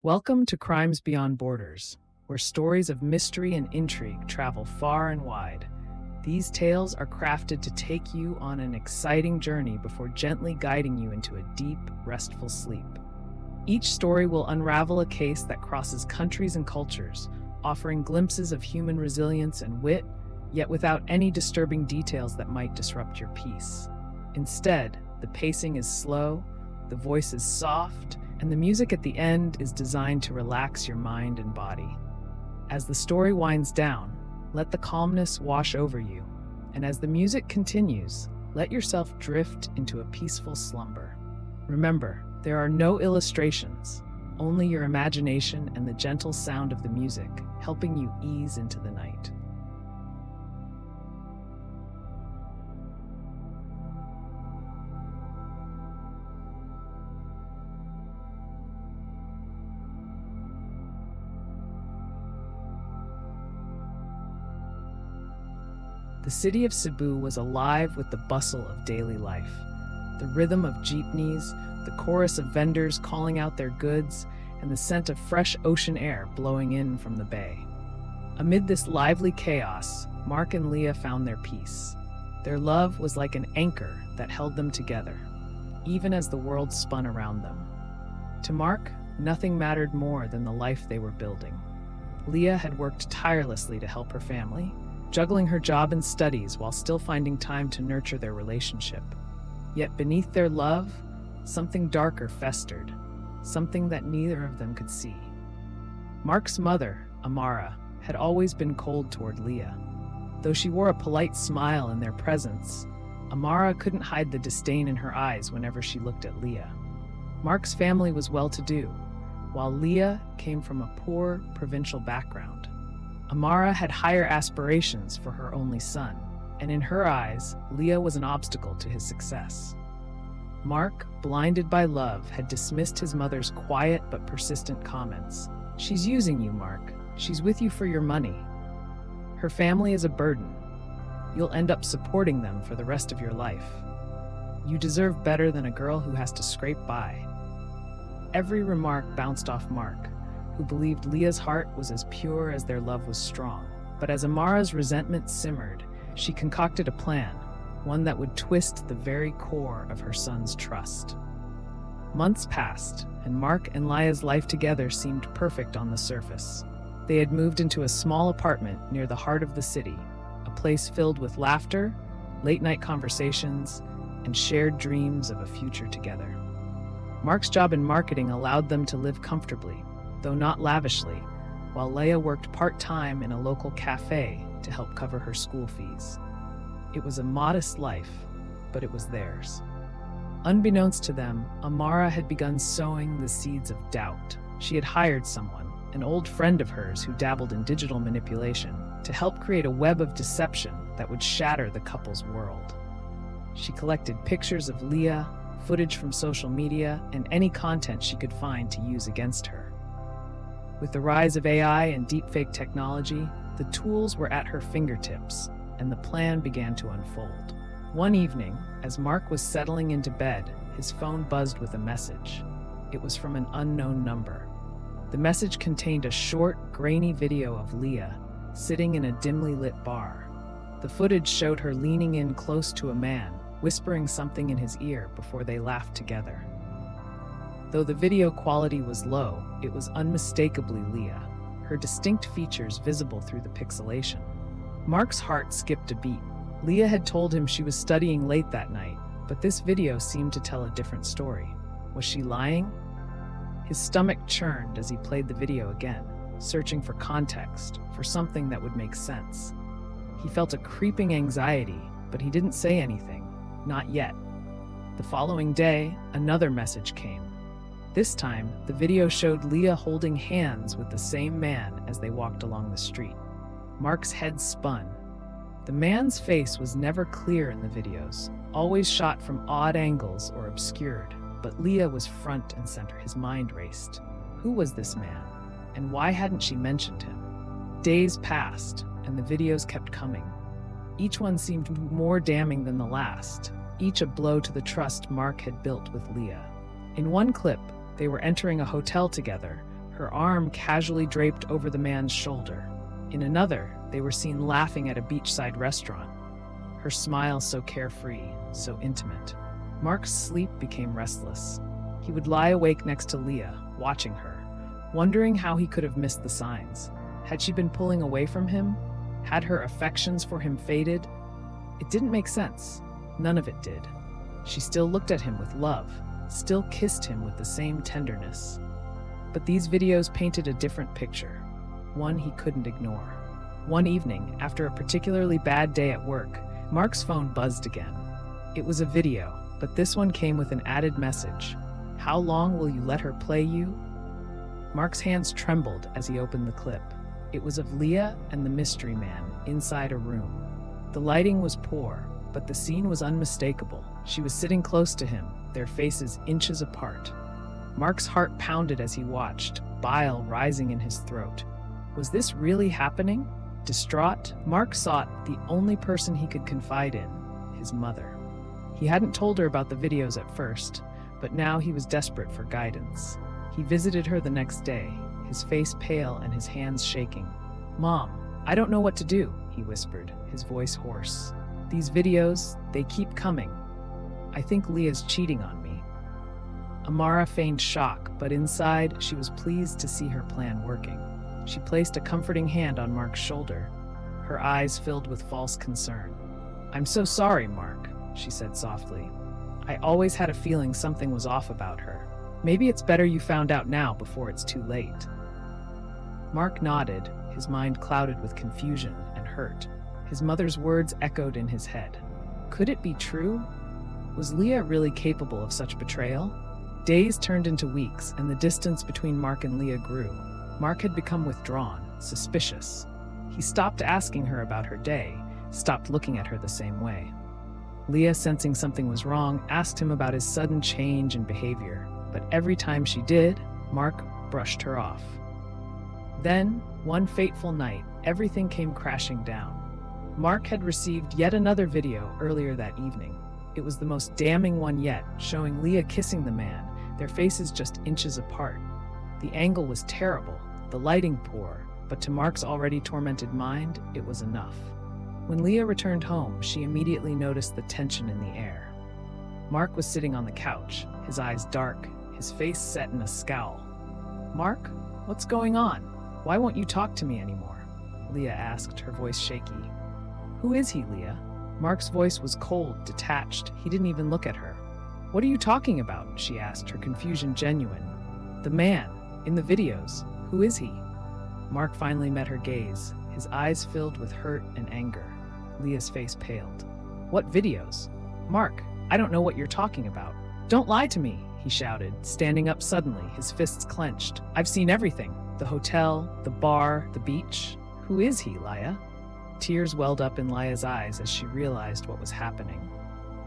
Welcome to Crimes Beyond Borders, where stories of mystery and intrigue travel far and wide. These tales are crafted to take you on an exciting journey before gently guiding you into a deep, restful sleep. Each story will unravel a case that crosses countries and cultures, offering glimpses of human resilience and wit, yet without any disturbing details that might disrupt your peace. Instead, the pacing is slow, the voice is soft, and the music at the end is designed to relax your mind and body. As the story winds down, let the calmness wash over you, and as the music continues, let yourself drift into a peaceful slumber. Remember, there are no illustrations, only your imagination and the gentle sound of the music, helping you ease into the night. The city of Cebu was alive with the bustle of daily life. The rhythm of jeepneys, the chorus of vendors calling out their goods, and the scent of fresh ocean air blowing in from the bay. Amid this lively chaos, Mark and Leah found their peace. Their love was like an anchor that held them together, even as the world spun around them. To Mark, nothing mattered more than the life they were building. Leah had worked tirelessly to help her family, juggling her job and studies while still finding time to nurture their relationship. Yet beneath their love, something darker festered, something that neither of them could see. Mark's mother, Amara, had always been cold toward Leah. Though she wore a polite smile in their presence, Amara couldn't hide the disdain in her eyes whenever she looked at Leah. Mark's family was well-to-do, while Leah came from a poor, provincial background. Amara had higher aspirations for her only son, and in her eyes, Leah was an obstacle to his success. Mark, blinded by love, had dismissed his mother's quiet but persistent comments. "She's using you, Mark. She's with you for your money. Her family is a burden. You'll end up supporting them for the rest of your life. You deserve better than a girl who has to scrape by." Every remark bounced off Mark, who believed Leah's heart was as pure as their love was strong. But as Amara's resentment simmered, she concocted a plan, one that would twist the very core of her son's trust. Months passed, and Mark and Leah's life together seemed perfect on the surface. They had moved into a small apartment near the heart of the city, a place filled with laughter, late-night conversations, and shared dreams of a future together. Mark's job in marketing allowed them to live comfortably, though not lavishly, while Leah worked part-time in a local cafe to help cover her school fees. It was a modest life, but it was theirs. Unbeknownst to them, Amara had begun sowing the seeds of doubt. She had hired someone, an old friend of hers who dabbled in digital manipulation, to help create a web of deception that would shatter the couple's world. She collected pictures of Leah, footage from social media, and any content she could find to use against her. With the rise of AI and deepfake technology, the tools were at her fingertips, and the plan began to unfold. One evening, as Mark was settling into bed, his phone buzzed with a message. It was from an unknown number. The message contained a short, grainy video of Leah sitting in a dimly lit bar. The footage showed her leaning in close to a man, whispering something in his ear before they laughed together. Though the video quality was low, it was unmistakably Leah, her distinct features visible through the pixelation. Mark's heart skipped a beat. Leah had told him she was studying late that night, but this video seemed to tell a different story. Was she lying? His stomach churned as he played the video again, searching for context, for something that would make sense. He felt a creeping anxiety, but he didn't say anything, not yet. The following day, another message came. This time, the video showed Leah holding hands with the same man as they walked along the street. Mark's head spun. The man's face was never clear in the videos, always shot from odd angles or obscured, but Leah was front and center. His mind raced. Who was this man, and why hadn't she mentioned him? Days passed, and the videos kept coming. Each one seemed more damning than the last, each a blow to the trust Mark had built with Leah. In one clip, they were entering a hotel together, her arm casually draped over the man's shoulder. In another, they were seen laughing at a beachside restaurant. Her smile so carefree, so intimate. Mark's sleep became restless. He would lie awake next to Leah, watching her, wondering how he could have missed the signs. Had she been pulling away from him? Had her affections for him faded? It didn't make sense. None of it did. She still looked at him with love, still kissed him with the same tenderness. But these videos painted a different picture, one he couldn't ignore. One evening, after a particularly bad day at work, Mark's phone buzzed again. It was a video, but this one came with an added message. How long will you let her play you? Mark's hands trembled as he opened the clip. It was of Leah and the mystery man inside a room. The lighting was poor, but the scene was unmistakable. She was sitting close to him, their faces inches apart. Mark's heart pounded as he watched, bile rising in his throat. Was this really happening? Distraught, Mark sought the only person he could confide in, his mother. He hadn't told her about the videos at first, but now he was desperate for guidance. He visited her the next day, his face pale and his hands shaking. "Mom, I don't know what to do," he whispered, his voice hoarse. "These videos, they keep coming. I think Leah's cheating on me." Amara feigned shock, but inside, she was pleased to see her plan working. She placed a comforting hand on Mark's shoulder, her eyes filled with false concern. "I'm so sorry, Mark," she said softly. "I always had a feeling something was off about her. Maybe it's better you found out now before it's too late." Mark nodded, his mind clouded with confusion and hurt. His mother's words echoed in his head. Could it be true? Was Leah really capable of such betrayal? Days turned into weeks, and the distance between Mark and Leah grew. Mark had become withdrawn, suspicious. He stopped asking her about her day, stopped looking at her the same way. Leah, sensing something was wrong, asked him about his sudden change in behavior, but every time she did, Mark brushed her off. Then, one fateful night, everything came crashing down. Mark had received yet another video earlier that evening. It was the most damning one yet, showing Leah kissing the man, their faces just inches apart. The angle was terrible, the lighting poor, but to Mark's already tormented mind, it was enough. When Leah returned home, she immediately noticed the tension in the air. Mark was sitting on the couch, his eyes dark, his face set in a scowl. "Mark, what's going on? Why won't you talk to me anymore?" Leah asked, her voice shaky. "Who is he, Leah?" Mark's voice was cold, detached. He didn't even look at her. "What are you talking about?" she asked, her confusion genuine. "The man, in the videos. Who is he?" Mark finally met her gaze, his eyes filled with hurt and anger. Leah's face paled. "What videos? Mark, I don't know what you're talking about. Don't lie to me," he shouted, standing up suddenly, his fists clenched. "I've seen everything. The hotel, the bar, the beach. Who is he, Leah?" Tears welled up in Leah's eyes as she realized what was happening.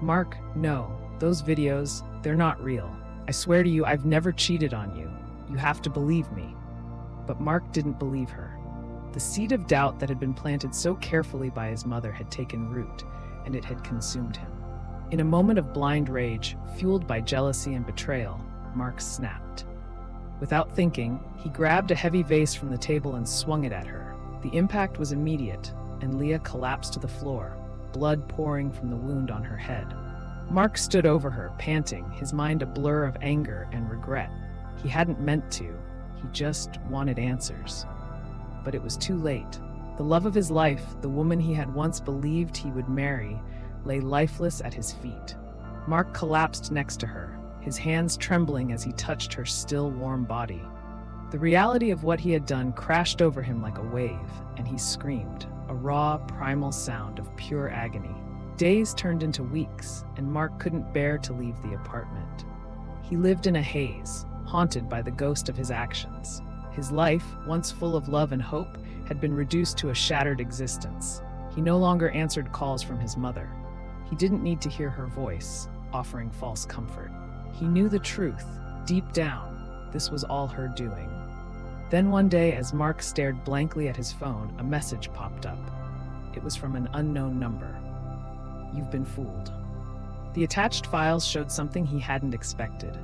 "Mark, no. Those videos, they're not real. I swear to you, I've never cheated on you. You have to believe me." But Mark didn't believe her. The seed of doubt that had been planted so carefully by his mother had taken root, and it had consumed him. In a moment of blind rage, fueled by jealousy and betrayal, Mark snapped. Without thinking, he grabbed a heavy vase from the table and swung it at her. The impact was immediate, and Leah collapsed to the floor, blood pouring from the wound on her head. Mark stood over her, panting, his mind a blur of anger and regret. He hadn't meant to. He just wanted answers. But it was too late. The love of his life, the woman he had once believed he would marry, lay lifeless at his feet. Mark collapsed next to her, his hands trembling as he touched her still warm body. The reality of what he had done crashed over him like a wave, and he screamed, a raw, primal sound of pure agony. Days turned into weeks, and Mark couldn't bear to leave the apartment. He lived in a haze, haunted by the ghost of his actions. His life, once full of love and hope, had been reduced to a shattered existence. He no longer answered calls from his mother. He didn't need to hear her voice, offering false comfort. He knew the truth. Deep down, this was all her doing. Then one day, as Mark stared blankly at his phone, a message popped up. It was from an unknown number. "You've been fooled." The attached files showed something he hadn't expected.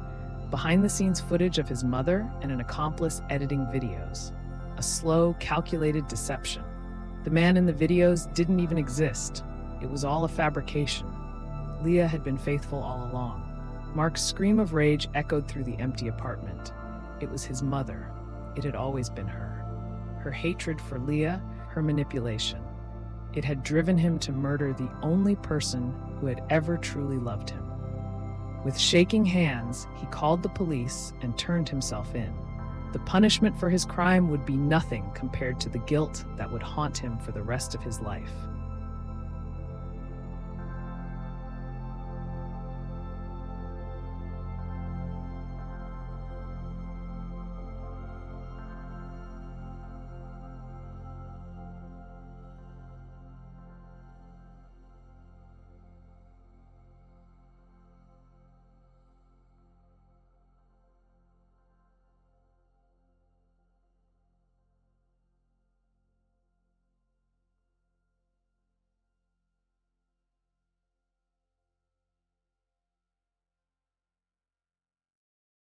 behind-the-scenes footage of his mother and an accomplice editing videos. A slow, calculated deception. The man in the videos didn't even exist. It was all a fabrication. Leah had been faithful all along. Mark's scream of rage echoed through the empty apartment. It was his mother. It had always been her. Her hatred for Leah, her manipulation. It had driven him to murder the only person who had ever truly loved him. With shaking hands, he called the police and turned himself in. The punishment for his crime would be nothing compared to the guilt that would haunt him for the rest of his life.